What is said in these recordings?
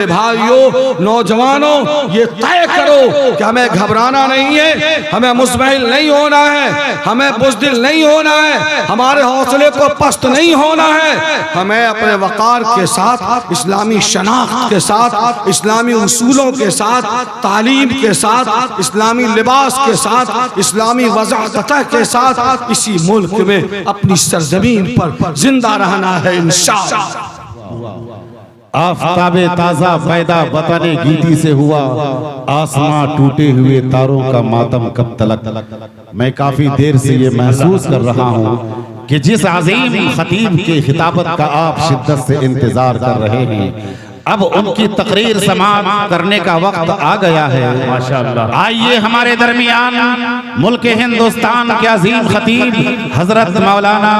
भाइयों, नौजवानों, ये तय करो कि हमें घबराना नहीं है, हमें मुज़महिल नहीं होना है, हमें बुज़दिल नहीं होना है, हमारे हौसले को पस्त नहीं होना है। हमें अपने वक़ार के साथ, इस्लामी शनाख्त के साथ, इस्लामी उसूलों के साथ, तालीम के साथ, इस्लामी लिबास के साथ, इस्लामी वज़ाअत के साथ इसी मुल्क में अपनी सरज़मीन पर जिंदा रहना है इंशाअल्लाह। आफ़ताबे ताज़ा पैदा वतने गीती से हुआ, आसमां टूटे हुए तारों का मातम कब तलक। मैं काफी देर से ये महसूस कर रहा हूँ कि जिस अज़ीम खतीब के खिताबत का आप शिद्दत से इंतजार कर रहे हैं, अब उनकी तकरीर समाअत करने का वक्त आ गया है। माशाअल्लाह। आइए हमारे दरमियान मुल्क हिंदुस्तान के अजीम खतीब हजरत मौलाना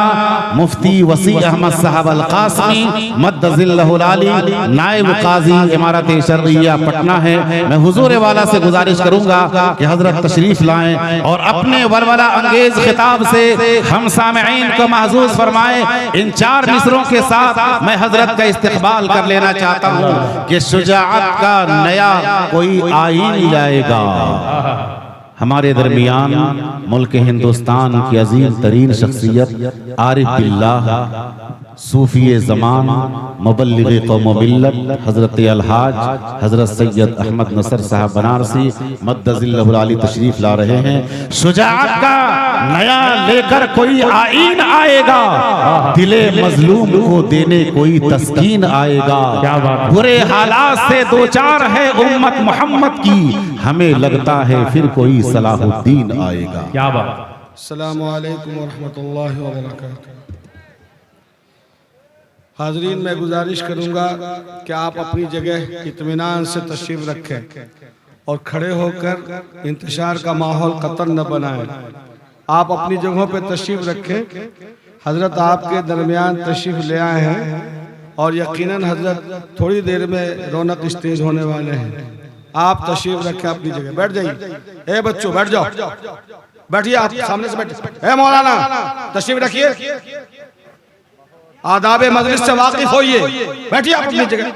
मुफ्ती वसी अहमद साहब अल कासमी मद्दज़िल्लहुल आली, नायब काजी इमारत शर्इया पटना है। मैं हुजूर वाला से गुजारिश करूंगा कि हजरत तशरीफ लाएं और अपने वरवला अंगेज खिताब से हम सामईन को महजूज फरमाएं। इन 4 मिसरों के साथ मैं हजरत का इस्तकबाल कर लेना चाहता हूं कि शुजाअत का नया कोई आईन लाएगा। हमारे दरमियान मुल्क हिंदुस्तान की अजीम तरीन शख्सियत आरिफ बिल्लाह, सूफी ज़मान, मुबल्लिग़ क़ौम व मिल्लत हज़रत अलहाज हज़रत सैयद अहमद नसर साहब बनारसी मद्दज़िल्लहुल आली तशरीफ ला रहे हैं। शुजाअत का नया लेकर कोई आईन आएगा, दिले मजलूम को देने कोई तस्कीन आएगा। बुरे हालात से दो चार है उम्मत मोहम्मद की, हमें लगता है फिर कोई सलाहुद्दीन आएगा। क्या बात। अस्सलामु अलैकुम व रहमतुल्लाहि व बरकातहू। हाज़रीन, मैं गुजारिश करूंगा कि आप अपनी जगह इत्मीनान से तशरीफ रखें और खड़े होकर इंतशार का माहौल कतन न बनाएं। आप अपनी जगहों पे तशरीफ रखें। हजरत आपके दरमियान तशरीफ ले आए हैं और यकीनन हजरत थोड़ी देर में रौनक स्टेज होने वाले हैं। आप तशरीफ रखें, अपनी जगह बैठ जाइए। ए बच्चों बैठ जाओ, बैठिए, आप सामने से बैठिए। ए मौलाना तशरीफ रखिए, आदाब मजलिस से वाकिफ होइए, बैठिए आप अपनी जगह।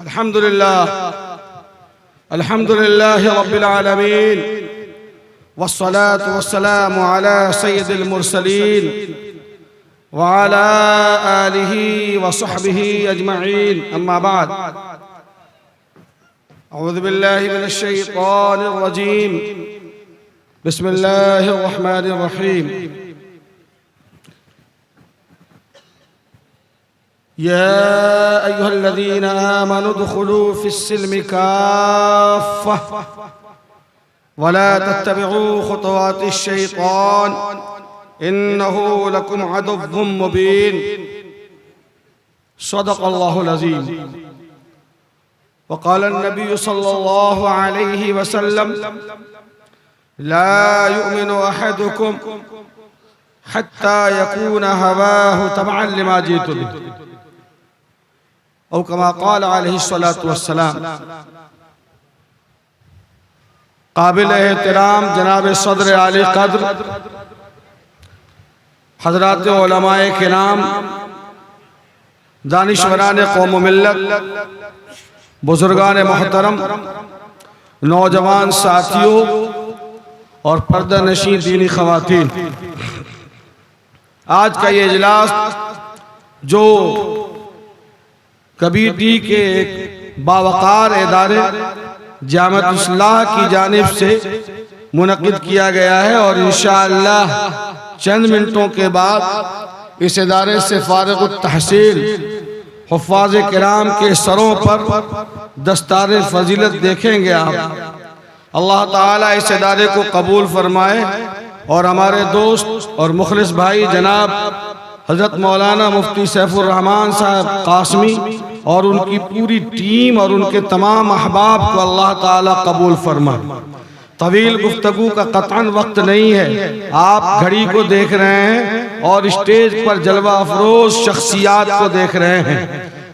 अल्हम्दुलिल्लाह, अल्हम्दुलिल्लाह रब्बिल आलमीन, वस्सलातु वस्सलामु अला सय्यिदिल मुरसलीन व अला आलिहि व सहबिहि अजमईन, अम्मा बाद। अऊज़ु बिल्लाहि मिनश शैतानिर रजीम, बिस्मिल्लाहिर रहमानिर रहीम। या अय्युहल्लज़ीना आमनू उदखुलू फिस्सिल्मि काफ़्फ़ह वला तत्तबिऊ खुतवातिश शैतान इन्नहु लकुम अदुव्वुम मुबीन। सदक़ल्लाहुल अज़ीम। वक़ाल अन्नबी सल्लल्लाहु अलैहि वसल्लम ला युमिनु अहदुकुम हत्ता यकूना हवाहु तबअन लिमा जीतु बिही औ कमा क़ाल अलैहिस्सलातु वस्सलाम। काबिल एहतराम जनाब सदर आली कद्र हजरात उलमाए किराम, दानिशवरान कौम व मिल्लत, बुजुर्गान मोहतरम, नौजवान साथियों और पर्दा नशीं दीनी ख़वातीन, आज का ये इजलास जो कबीटी के एक बावकार इदारे जामत इस्लाह की जानिब से मुनक़िद किया गया है और इंशाअल्लाह चंद मिनटों के बाद इस इदारे से फारिग़ुत तहसील हुफ़्फ़ाज़ किराम के सरों पर दस्तार फ़जीलत देखेंगे आप। अल्लाह ताला इस इदारे को कबूल फरमाए और हमारे दोस्त और मुखलिस भाई जनाब हज़रत मौलाना मुफ्ती सैफुर रहमान साहब कासमी और उनकी पूरी टीम और उनके तमाम अहबाब को अल्लाह ताला कबूल फरमाए। तवील गुफ्तगू का कतन वक्त नहीं है, आप घड़ी को देख रहे हैं और स्टेज पर जलवा अफरोज शख्सियात को देख रहे हैं।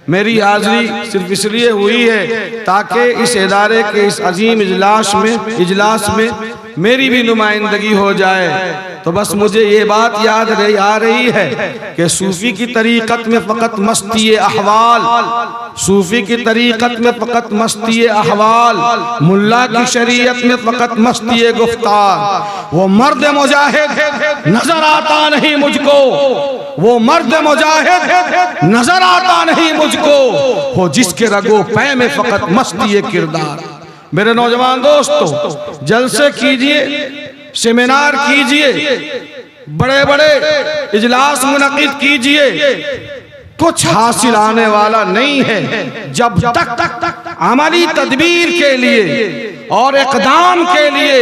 मेरी हाजिरी सिर्फ इसलिए हुई है ताकि इस इदारे के इस अजीम इजलास में मेरी भी नुमाइंदगी हो जाए। तो बस मुझे ये बात याद आ रही है कि सूफी की तरीक़त में फ़कत मस्ती अहवाल, सूफी की तरीक़त में फ़कत मस्ती अहवाल, मुल्ला की शरीयत में फ़कत मस्ती गुफ्तार। वो मर्द मुजाहिद नजर आता नहीं मुझको, वो मर्द मुजाहिद नजर आता नहीं मुझको, हो जिसके रगो पै में फ़कत मस्ती किरदार। मेरे नौजवान दोस्तों, जलसे कीजिए, सेमिनार कीजिए, बड़े बड़े इजलास मुनक़िद कीजिए, कुछ हासिल आने वाला नहीं है जब तक अमली तदबीर के लिए और इक़दाम के लिए,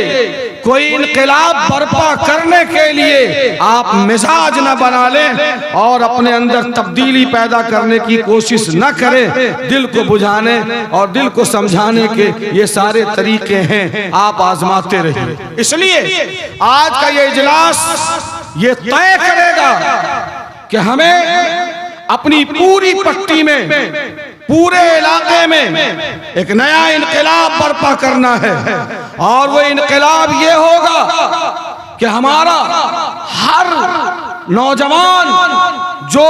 कोई इनक़िलाब बर्पा करने के लिए आप मिजाज न बना लें और अपने अंदर तब्दीली पैदा करने की कोशिश न करें। दिल को बुझाने और दिल को समझाने के ये सारे तरीके हैं, आप आजमाते रहिए। इसलिए आज का ये इजलास ये तय करेगा कि हमें अपनी पूरी पट्टी में, पूरे इलाके में एक नया इनकलाब बर्पा करना है। और वो इनकलाब ये होगा कि हमारा हर नौजवान जो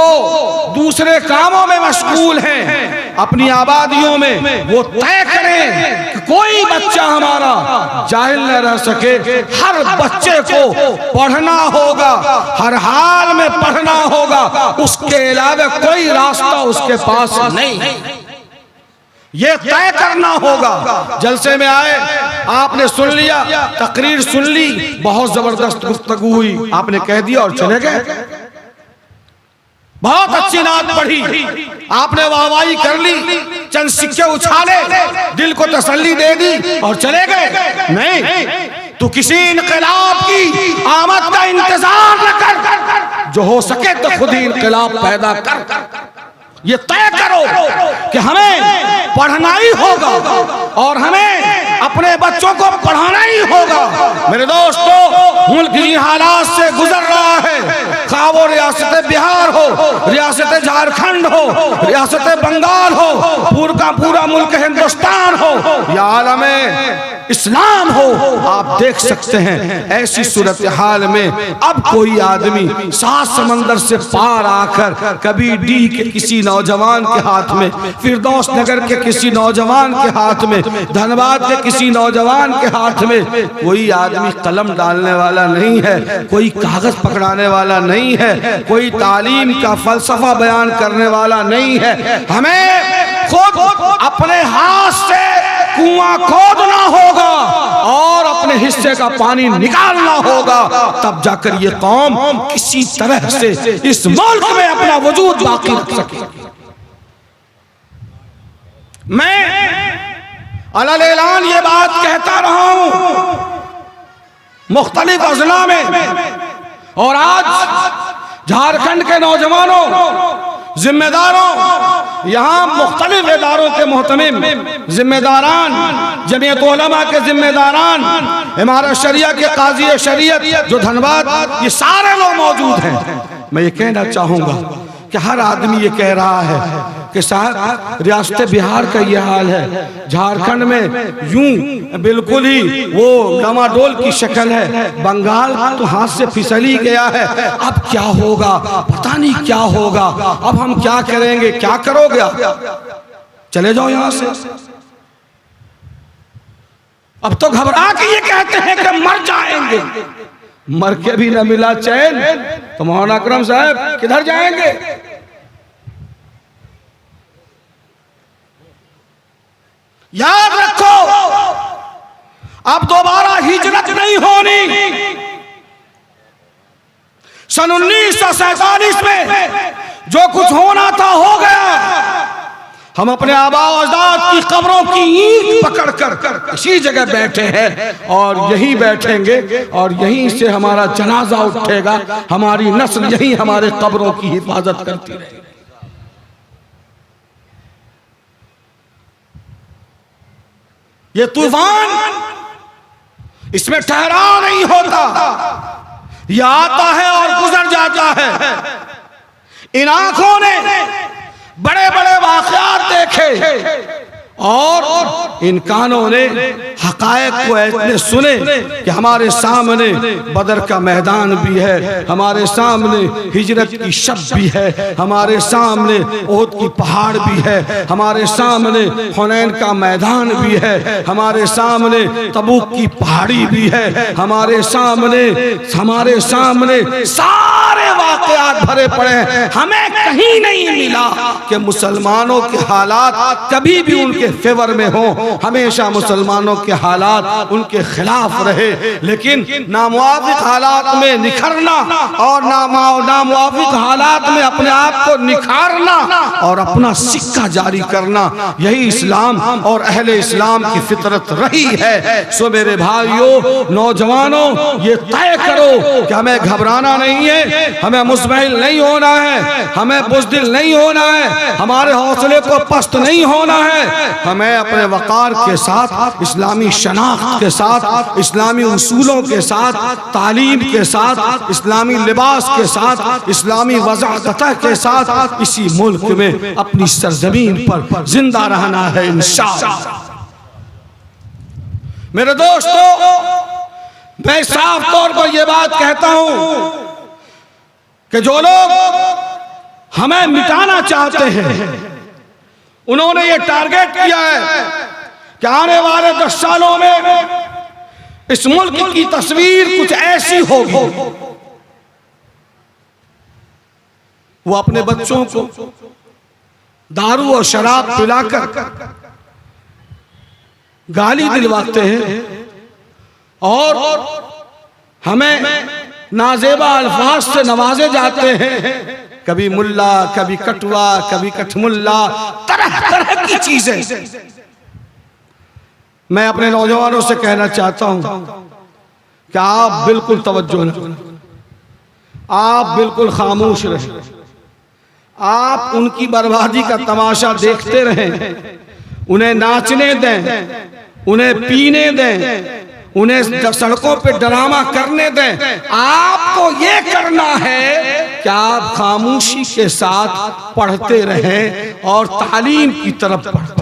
दूसरे कामों में मशगूल हैं, अपनी आबादियों में, वो तय करें कि कोई बच्चा हमारा जाहिल न रह सके। हर बच्चे को पढ़ना होगा, हर हाल में पढ़ना होगा, उसके अलावा कोई रास्ता उसके पास नहीं। ये तय करना होगा। जलसे में आए, आपने सुन लिया, तकरीर सुन ली, बहुत जबरदस्त गुफ्तगू हुई, आपने कह दिया और चले गए। बहुत अच्छी नात पढ़ी, आपने वाहवाही कर ली, चंद सिक्के उछाले, दिल को तसल्ली दे दी और चले गए। नहीं, तो किसी इनकलाब की आमद का इंतजार न कर, जो हो सके तो खुद ही इनकलाब पैदा कर। ये तय करो कि हमें पढ़ना ही होगा और हमें अपने बच्चों को पढ़ाना ही होगा। मेरे दोस्तों, मुल्क जिन हालात से गुजर रहा है, खा वो रियासत बिहार हो, रियासत झारखंड हो, रियासत बंगाल हो, पूरा का पूरा मुल्क हिंदुस्तान हो या आलम इस्लाम हो, आप देख सकते हैं ऐसी सूरत हाल में अब कोई आदमी 7 समंदर से पार आकर कभी डी के किसी नौजवान के हाथ में, फिरदौस नगर के किसी नौजवान के हाथ में, धनबाद के किसी नौजवान के हाथ में कोई आदमी कलम डालने वाला नहीं है, कोई कागज पकड़ाने वाला नहीं है, कोई तालीम का फलसफा बयान करने वाला नहीं है। हमें खुद अपने हाथ से कुआं खोदना होगा और अपने हिस्से का पानी निकालना होगा, तब जाकर ये कौम किसी तरह से इस मुल्क में अपना वजूद बाकी रख सके। मैं अलल ऐलान ये बात कहता रहा हूं मुख्तलिफ अज़ला में, और आज झारखंड के नौजवानों, जिम्मेदारों, यहाँ मुख्तलिफ इदारों के मोहतमिम जिम्मेदारान, जमीयत उलमा के जिम्मेदारान, इमारत शरिया के काजी शरीयत जो धनबाद, ये सारे लोग मौजूद हैं। मैं ये कहना चाहूँगा कि हर आदमी ये कह रहा है कि साहब रियासत बिहार का ये हाल है, झारखंड में यूं बिल्कुल ही वो डामाडोल की शक्ल है, बंगाल तो हाथ से फिसली गया है, अब क्या होगा, पता नहीं क्या होगा, अब हम क्या करेंगे, क्या करोगे, चले जाओ यहां से। अब तो घबरा के ये कहते हैं कि मर जाएंगे, मर के भी न मिला चैन तो मौलाना अकरम साहब किधर जाएंगे। याद रखो, अब दोबारा हिजरत नहीं होनी। सन 1947 में जो कुछ होना था हो गया। हम अपने आबा अजदाद की कब्रों की ईंट पकड़कर इसी जगह बैठे हैं और यहीं बैठेंगे और यहीं से हमारा जनाजा उठेगा, हमारी नस्ल यहीं हमारे कब्रों की हिफाजत करती रहेगी। ये तूफान, इसमें ठहराव नहीं होता, यह आता है और गुजर जाता है। इन आंखों ने बड़े बड़े वाक़यात देखे और इन कानों ने हकायक को ऐसे सुने कि हमारे सामने बदर का मैदान भी है, हमारे सामने हिजरत की शब भी है, हमारे सामने ओहद की पहाड़ भी है, हमारे सामने हुनैन का मैदान भी है, हमारे सामने तबूक की पहाड़ी भी है, हमारे सामने सारे वाक़यात भरे पड़े हैं। हमें कहीं नहीं मिला कि मुसलमानों के हालात कभी भी उनके फेवर में हो, हमेशा मुसलमानों के हालात उनके खिलाफ रहे। लेकिन नामुवाफिक हालात में निखरना और नामुवाफिक हालात में अपने आप को निखारना और अपना सिक्का जारी करना, यही इस्लाम और अहले इस्लाम की फितरत रही है। सो मेरे भाइयों, नौजवानों, ये तय करो कि हमें घबराना नहीं है, हमें मुज़महिल नहीं होना है, हमें बुज़दिल नहीं होना है, हमारे हौसले को पस्त नहीं होना है। हमें अपने वक़ार के साथ, इस्लामी शनाख्त के साथ, इस्लामी उसूलों के साथ, तालीम के साथ, इस्लामी लिबास के साथ, इस्लामी वज़ाअत के साथ इसी मुल्क में अपनी सरजमीन पर जिंदा रहना है इंशाअल्लाह। मेरे दोस्तों, मैं साफ तौर पर यह बात कहता हूं कि जो लोग हमें मिटाना चाहते हैं, उन्होंने ये टारगेट किया है कि आने वाले 10 सालों में इस मुल्क की तस्वीर कुछ ऐसी होगी। वो अपने बच्चों को दारू और शराब पिलाकर गाली दिलवाते हैं और हमें नाजेबा अल्फाज से नवाजे जाते हैं। कभी मुल्ला, कभी कटुआ, कभी कठमुल्ला, तरह तरह की चीजें। मैं अपने नौजवानों से कहना चाहता हूं कि आप बिल्कुल तवज्जो न, आप बिल्कुल खामोश रहें, आप उनकी बर्बादी का तमाशा देखते रहें, उन्हें नाचने दें, उन्हें पीने दें, उन्हें सड़कों पे ड्रामा करने दें। आपको ये करना है कि आप खामोशी के साथ पढ़ते रहें और तालीम की तरफ बढ़ते